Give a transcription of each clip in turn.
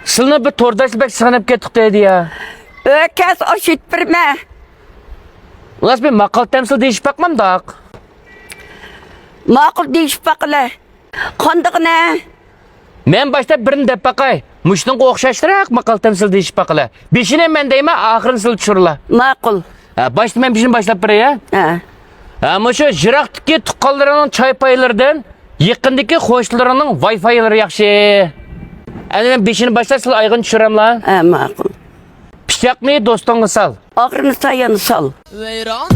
Sılını bir tordaşlık sanıp kettik dedi ya. Ökes o şütpürme. Ulas bir makal temsil değişip bakmam da. Makul deyişip bakılı. Kondık ne? Men başta birini dep bakay. Muştun okşaştırak makal temsil değişip bakılı. Beşine men deyme ahırını sıl çurla. Makul. Başta men beşini başlap bir ya. Ama şu jiraktaki tukallarının çay paylarından yakındaki hoşlarının wifi'ları yakşı. Yani ben beşini başta sıl aygın düşürem la. Makul. Pişakni dostunu sal. Ağrını sayanı sal. Veyranım,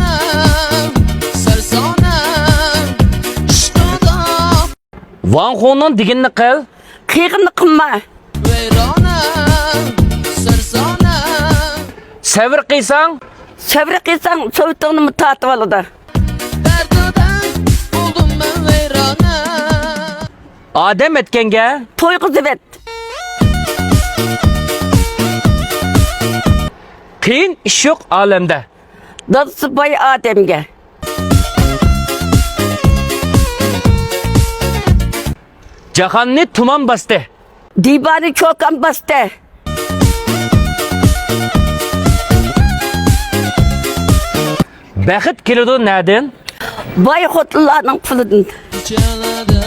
sersanım, ştoda. Van Ho'nun diginini kıl. Kıyığını kımma. Veyranım, sersanım. Sevir kıysan. Sevri kıysan soğuttuğunu mu tatıp alıdı? Derdodan oldum ben veyranım. Adem etkenge. Toy kızı bet. Kıyın iş yok alemde. Dadısı bay Adem'ge. Cahanni tuman bastı. Dibani çokan bastı. Bəxit keledi nereden? Bay hotlularının pulundan. Gecələrdə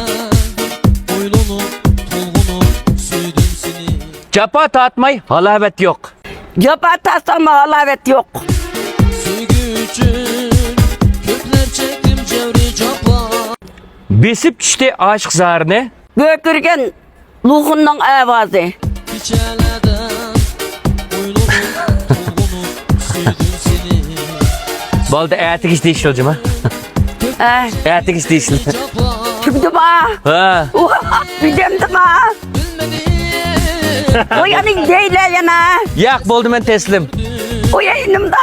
oylanıb, tolğunub, süydüm seni. Capa tatmay halavet yok. Caba tasama halavet yok. Süygü üçün köplər çəkdim cəvri capa. Besip düştü aşk zarını. Bökürgen luğunun avazı. Gecələrdə oylanıb, tolğunub, süydüm seni. Balda eğatik işte iş olacağım ha. Eğatik işte iş. Capa Kimdi ba? Ha. Bilmemdi ba? bilmedi. O yanı değil yana. Yak boldu ben teslim. O yanımda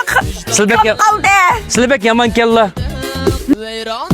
Sılbek çok ya. kaldı. Sılbek yaman kella. Veyran